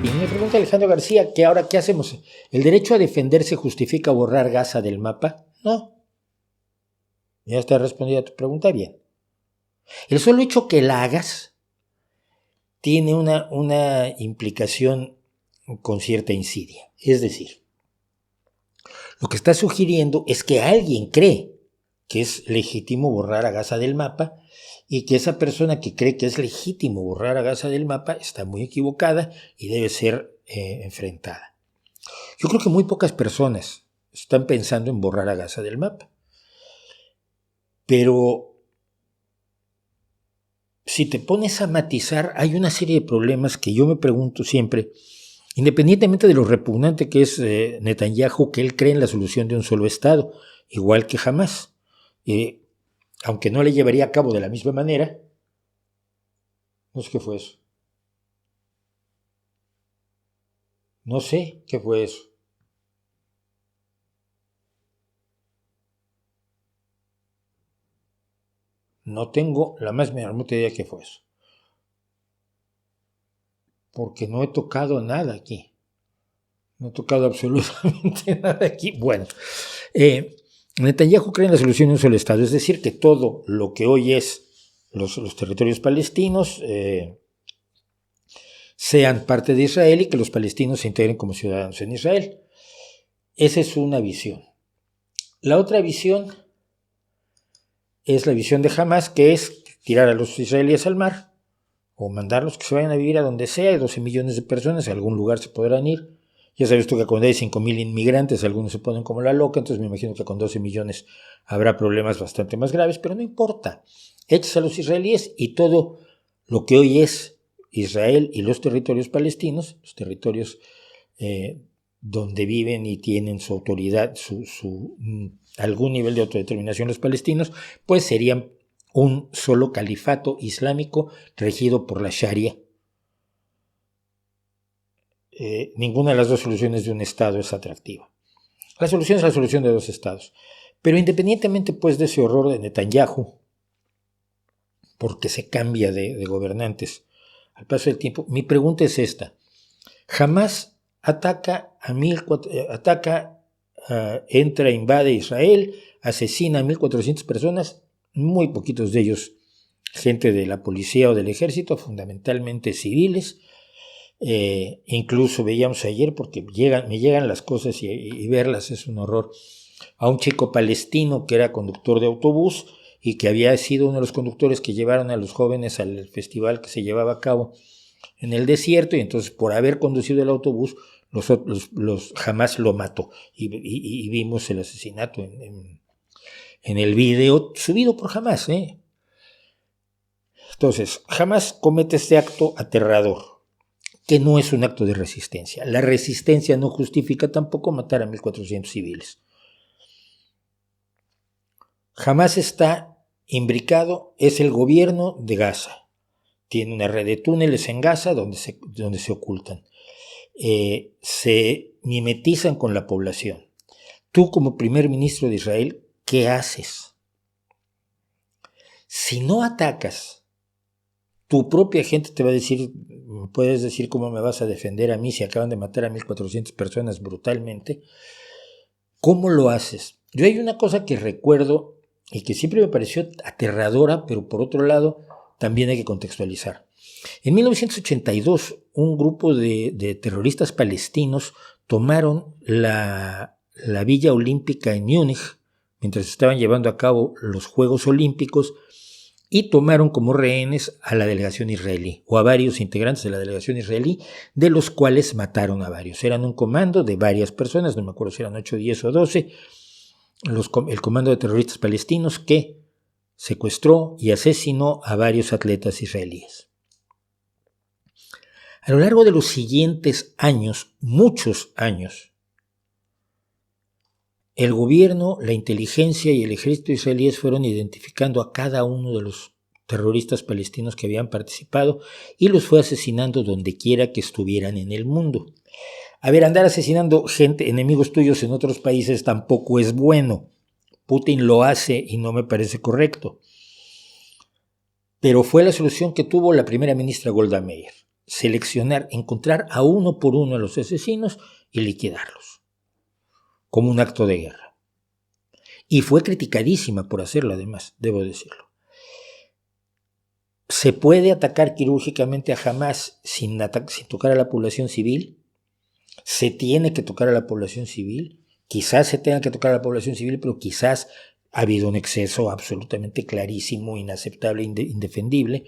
Y me pregunta Alejandro García que ahora ¿qué hacemos? ¿El derecho a defenderse justifica borrar Gaza del mapa? No. Ya está respondida tu pregunta bien. El solo hecho que la hagas tiene una implicación con cierta insidia. Es decir, lo que está sugiriendo es que alguien cree que es legítimo borrar a Gaza del mapa y que esa persona que cree que es legítimo borrar a Gaza del mapa está muy equivocada y debe ser enfrentada. Yo creo que muy pocas personas están pensando en borrar a Gaza del mapa. Pero si te pones a matizar, hay una serie de problemas que yo me pregunto siempre, independientemente de lo repugnante que es Netanyahu, que él cree en la solución de un solo Estado, igual que Hamás. Aunque no le llevaría a cabo de la misma manera. No sé qué fue eso. No sé qué fue eso. No tengo la más remota idea de qué fue eso. Porque no he tocado nada aquí. No he tocado absolutamente nada aquí. Bueno, Netanyahu cree en la solución de un solo Estado, es decir, que todo lo que hoy es los territorios palestinos sean parte de Israel y que los palestinos se integren como ciudadanos en Israel. Esa es una visión. La otra visión es la visión de Hamás, que es tirar a los israelíes al mar o mandarlos que se vayan a vivir a donde sea. Hay 12 millones de personas, a algún lugar se podrán ir. Ya sabes tú que cuando hay 5,000 inmigrantes, algunos se ponen como la loca, entonces me imagino que con 12 millones habrá problemas bastante más graves, pero no importa. Echas a los israelíes y todo lo que hoy es Israel y los territorios palestinos, los territorios donde viven y tienen su autoridad, algún nivel de autodeterminación los palestinos, pues serían un solo califato islámico regido por la Sharia. Ninguna de las dos soluciones de un Estado es atractiva. La solución es la solución de dos Estados. Pero independientemente pues de ese horror de Netanyahu, porque se cambia de gobernantes al paso del tiempo, mi pregunta es esta. Hamás entra, invade Israel, asesina a 1,400 personas, muy poquitos de ellos gente de la policía o del ejército, fundamentalmente civiles. Incluso veíamos ayer, porque me llegan las cosas y verlas es un horror, a un chico palestino que era conductor de autobús y que había sido uno de los conductores que llevaron a los jóvenes al festival que se llevaba a cabo en el desierto, y entonces por haber conducido el autobús los Hamás lo mató y vimos el asesinato en el video subido por Hamás. Entonces Hamás comete este acto aterrador, que no es un acto de resistencia. La resistencia no justifica tampoco matar a 1,400 civiles. Hamás está imbricado, es el gobierno de Gaza. Tiene una red de túneles en Gaza donde se ocultan. Se mimetizan con la población. Tú como primer ministro de Israel, ¿qué haces? Si no atacas, tu propia gente te va a decir, puedes decir cómo me vas a defender a mí si acaban de matar a 1,400 personas brutalmente. ¿Cómo lo haces? Yo hay una cosa que recuerdo y que siempre me pareció aterradora, pero por otro lado también hay que contextualizar. En 1982, un grupo de terroristas palestinos tomaron la Villa Olímpica en Múnich, mientras estaban llevando a cabo los Juegos Olímpicos, y tomaron como rehenes a la delegación israelí, o a varios integrantes de la delegación israelí, de los cuales mataron a varios. Eran un comando de varias personas, no me acuerdo si eran 8, 10 o 12, el comando de terroristas palestinos que secuestró y asesinó a varios atletas israelíes. A lo largo de los siguientes años, muchos años, el gobierno, la inteligencia y el ejército israelíes fueron identificando a cada uno de los terroristas palestinos que habían participado y los fue asesinando donde quiera que estuvieran en el mundo. A ver, andar asesinando gente, enemigos tuyos en otros países tampoco es bueno. Putin lo hace y no me parece correcto. Pero fue la solución que tuvo la primera ministra Golda Meir. seleccionar, encontrar a uno por uno a los asesinos y liquidarlos, como un acto de guerra. Y fue criticadísima por hacerlo, además, debo decirlo. ¿Se puede atacar quirúrgicamente a Hamás sin tocar a la población civil? ¿Se tiene que tocar a la población civil? Quizás se tenga que tocar a la población civil, pero quizás ha habido un exceso absolutamente clarísimo, inaceptable, indefendible.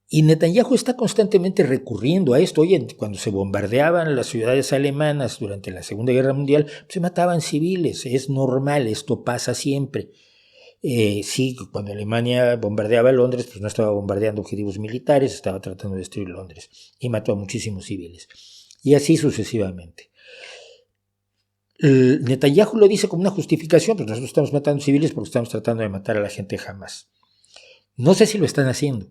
Y Netanyahu está constantemente recurriendo a esto. Oye, cuando se bombardeaban las ciudades alemanas durante la Segunda Guerra Mundial, se mataban civiles. Es normal, esto pasa siempre. Sí, cuando Alemania bombardeaba Londres, pues no estaba bombardeando objetivos militares, estaba tratando de destruir Londres. Y mató a muchísimos civiles. Y así sucesivamente. Netanyahu lo dice como una justificación, pues nosotros estamos matando civiles porque estamos tratando de matar a la gente Hamás. No sé si lo están haciendo.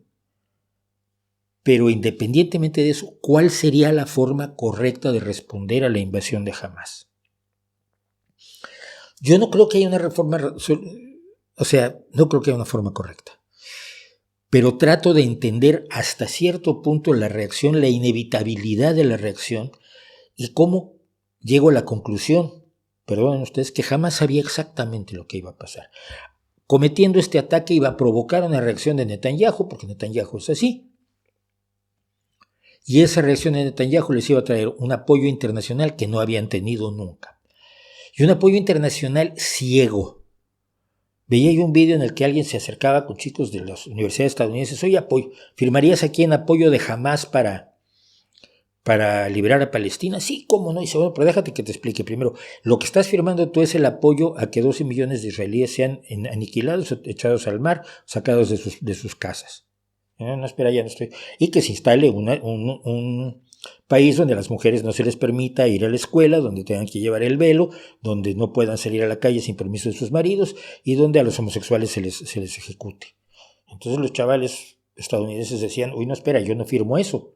Pero independientemente de eso, ¿cuál sería la forma correcta de responder a la invasión de Hamás? Yo no creo que haya una reforma, no creo que haya una forma correcta. Pero trato de entender hasta cierto punto la reacción, la inevitabilidad de la reacción y cómo llego a la conclusión, perdonen ustedes, que Hamás sabía exactamente lo que iba a pasar. Cometiendo este ataque iba a provocar una reacción de Netanyahu, porque Netanyahu es así. Y esa reacción de Netanyahu les iba a traer un apoyo internacional que no habían tenido nunca. Y un apoyo internacional ciego. Veía yo un video en el que alguien se acercaba con chicos de las universidades estadounidenses. Oye, ¿firmarías aquí en apoyo de Hamás para liberar a Palestina? Sí, cómo no. Y dice, bueno, pero déjate que te explique. Primero, lo que estás firmando tú es el apoyo a que 12 millones de israelíes sean aniquilados, echados al mar, sacados de sus casas. No, espera, ya no estoy. Y que se instale un país donde a las mujeres no se les permita ir a la escuela, donde tengan que llevar el velo, donde no puedan salir a la calle sin permiso de sus maridos y donde a los homosexuales se les ejecute. Entonces los chavales estadounidenses decían, uy, no, espera, yo no firmo eso.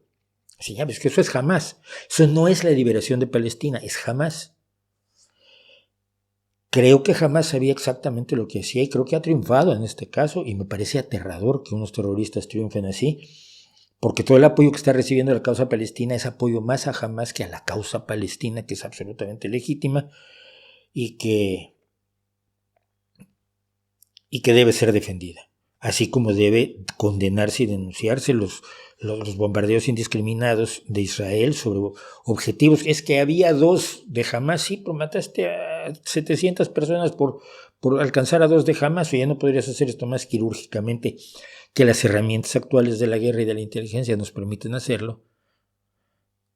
Sí, ya ves que eso es Hamás. Eso no es la liberación de Palestina, es Hamás. Creo que Hamás sabía exactamente lo que hacía y creo que ha triunfado en este caso y me parece aterrador que unos terroristas triunfen así, porque todo el apoyo que está recibiendo la causa palestina es apoyo más a Hamás que a la causa palestina, que es absolutamente legítima y que debe ser defendida, así como debe condenarse y denunciarse los bombardeos indiscriminados de Israel sobre objetivos. Es que había 2 de Hamás, sí, pero mataste a 700 personas por alcanzar a 2 de Hamás, o ya no podrías hacer esto más quirúrgicamente, que las herramientas actuales de la guerra y de la inteligencia nos permiten hacerlo.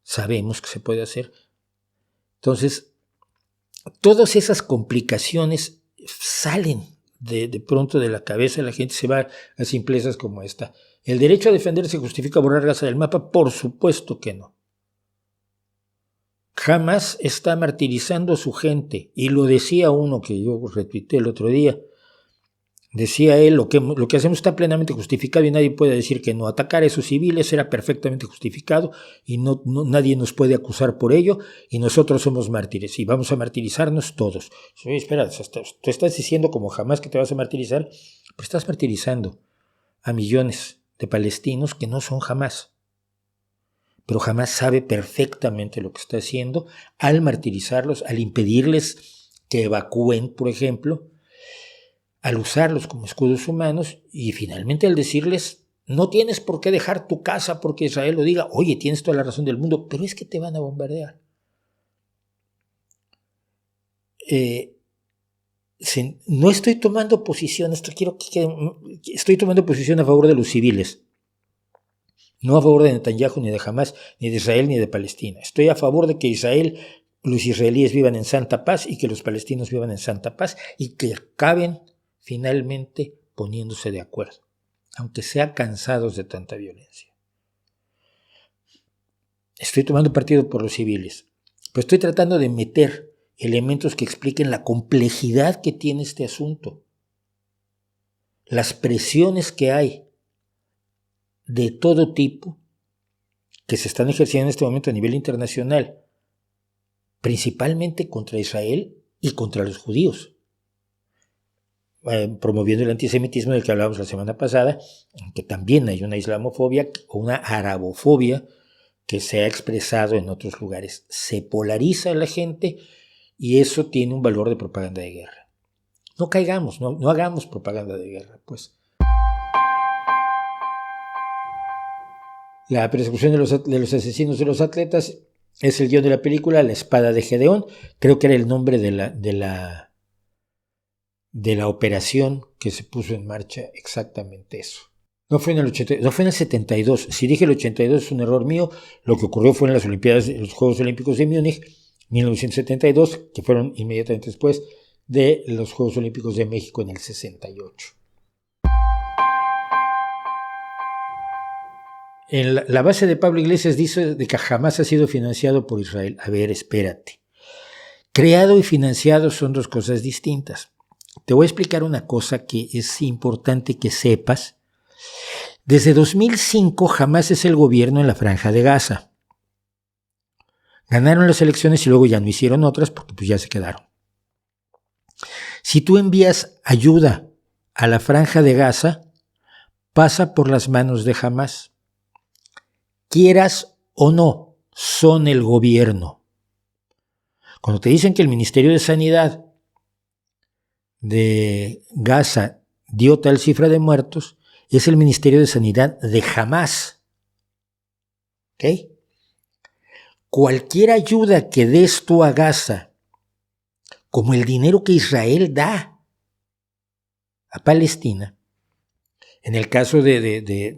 Sabemos que se puede hacer. Entonces, todas esas complicaciones salen de pronto de la cabeza, la gente se va a simplezas como esta. ¿El derecho a defenderse justifica borrar Gaza del mapa? Por supuesto que no. Hamás está martirizando a su gente, y lo decía uno que yo retuiteé el otro día. Decía él, lo que hacemos está plenamente justificado y nadie puede decir que no. Atacar a esos civiles era perfectamente justificado y nadie nos puede acusar por ello y nosotros somos mártires y vamos a martirizarnos todos. Oye, espera, tú estás diciendo como Hamás que te vas a martirizar, pero estás martirizando a millones de palestinos que no son Hamás. Pero Hamás sabe perfectamente lo que está haciendo al martirizarlos, al impedirles que evacúen, por ejemplo, al usarlos como escudos humanos y finalmente al decirles, no tienes por qué dejar tu casa porque Israel lo diga, oye, tienes toda la razón del mundo, pero es que te van a bombardear. No estoy tomando posición, estoy tomando posición a favor de los civiles, no a favor de Netanyahu, ni de Hamás, ni de Israel, ni de Palestina. Estoy a favor de que los israelíes vivan en santa paz y que los palestinos vivan en santa paz y que acaben finalmente poniéndose de acuerdo, aunque sean cansados de tanta violencia. Estoy tomando partido por los civiles, pero estoy tratando de meter elementos que expliquen la complejidad que tiene este asunto, las presiones que hay de todo tipo que se están ejerciendo en este momento a nivel internacional, principalmente contra Israel y contra los judíos. promoviendo el antisemitismo del que hablábamos la semana pasada, que también hay una islamofobia o una arabofobia que se ha expresado en otros lugares. Se polariza a la gente y eso tiene un valor de propaganda de guerra. No caigamos, no hagamos propaganda de guerra, pues. La persecución de los asesinos de los atletas es el guión de la película La espada de Gedeón. Creo que era el nombre de la operación que se puso en marcha, exactamente eso. No fue en el 72. Si dije el 82 es un error mío. Lo que ocurrió fue en las Olimpiadas, los Juegos Olímpicos de Múnich, 1972, que fueron inmediatamente después de los Juegos Olímpicos de México en el 68. En la base de Pablo Iglesias dice de que jamás ha sido financiado por Israel. A ver, espérate. Creado y financiado son dos cosas distintas. Te voy a explicar una cosa que es importante que sepas. Desde 2005 Hamás es el gobierno en la Franja de Gaza. Ganaron las elecciones y luego ya no hicieron otras porque pues ya se quedaron. Si tú envías ayuda a la Franja de Gaza, pasa por las manos de Hamás. Quieras o no, son el gobierno. Cuando te dicen que el Ministerio de Sanidad de Gaza dio tal cifra de muertos, es el Ministerio de Sanidad de Hamás. ¿Ok? Cualquier ayuda que des tú a Gaza, como el dinero que Israel da a Palestina, en el caso de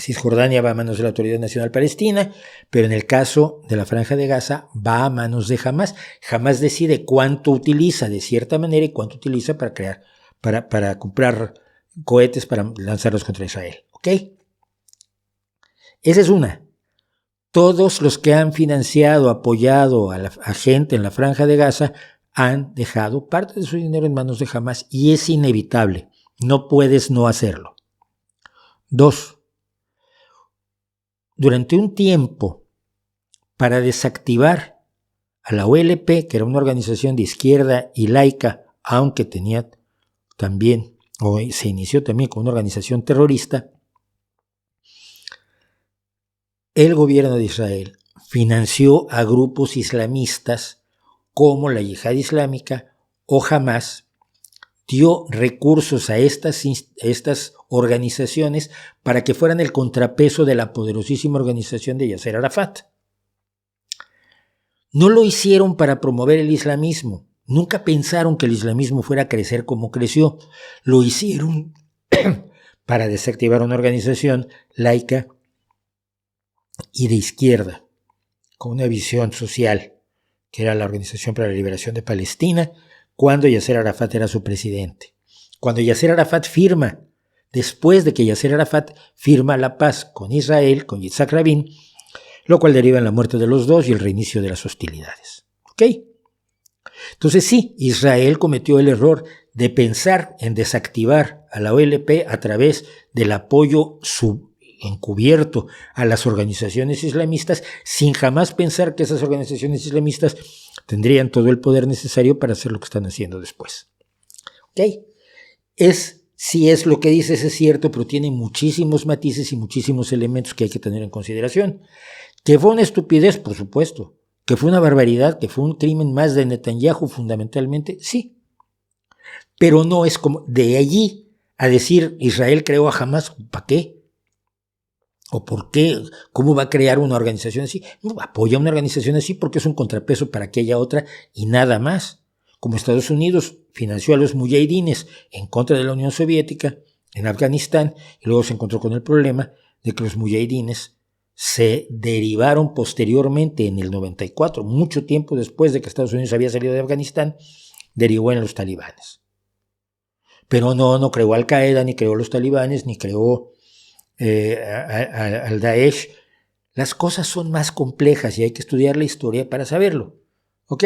Cisjordania va a manos de la Autoridad Nacional Palestina, pero en el caso de la Franja de Gaza va a manos de Hamás. Hamás decide cuánto utiliza de cierta manera y cuánto utiliza para comprar cohetes para lanzarlos contra Israel. ¿Ok? Esa es una. Todos los que han financiado, apoyado a gente en la Franja de Gaza han dejado parte de su dinero en manos de Hamás y es inevitable. No puedes no hacerlo. 2. Durante un tiempo, para desactivar a la OLP, que era una organización de izquierda y laica, aunque tenía también, o se inició también como una organización terrorista, el gobierno de Israel financió a grupos islamistas como la Yihad Islámica o Hamás, dio recursos a estas organizaciones para que fueran el contrapeso de la poderosísima organización de Yasser Arafat. No lo hicieron para promover el islamismo. Nunca pensaron que el islamismo fuera a crecer como creció. Lo hicieron para desactivar una organización laica y de izquierda, con una visión social, que era la Organización para la Liberación de Palestina, cuando Yasser Arafat era su presidente. Cuando Yasser Arafat firma, después de que Yasser Arafat firma la paz con Israel, con Yitzhak Rabin, lo cual deriva en la muerte de los dos y el reinicio de las hostilidades. ¿Ok? Entonces sí, Israel cometió el error de pensar en desactivar a la OLP a través del apoyo encubierto a las organizaciones islamistas, sin jamás pensar que esas organizaciones islamistas tendrían todo el poder necesario para hacer lo que están haciendo después. ¿Ok? Si es lo que dices es cierto, pero tiene muchísimos matices y muchísimos elementos que hay que tener en consideración. Que fue una estupidez, por supuesto. Que fue una barbaridad, que fue un crimen más de Netanyahu fundamentalmente, sí. Pero no es como de allí a decir Israel creó a Hamás, ¿para qué? ¿O por qué? ¿Cómo va a crear una organización así? No, apoya una organización así porque es un contrapeso para aquella otra y nada más. Como Estados Unidos financió a los mujahidines en contra de la Unión Soviética en Afganistán y luego se encontró con el problema de que los mujahidines se derivaron posteriormente en el 94, mucho tiempo después de que Estados Unidos había salido de Afganistán, derivó en los talibanes. Pero no creó Al Qaeda, ni creó los talibanes, ni creó al Daesh. Las cosas son más complejas y hay que estudiar la historia para saberlo. ¿Ok?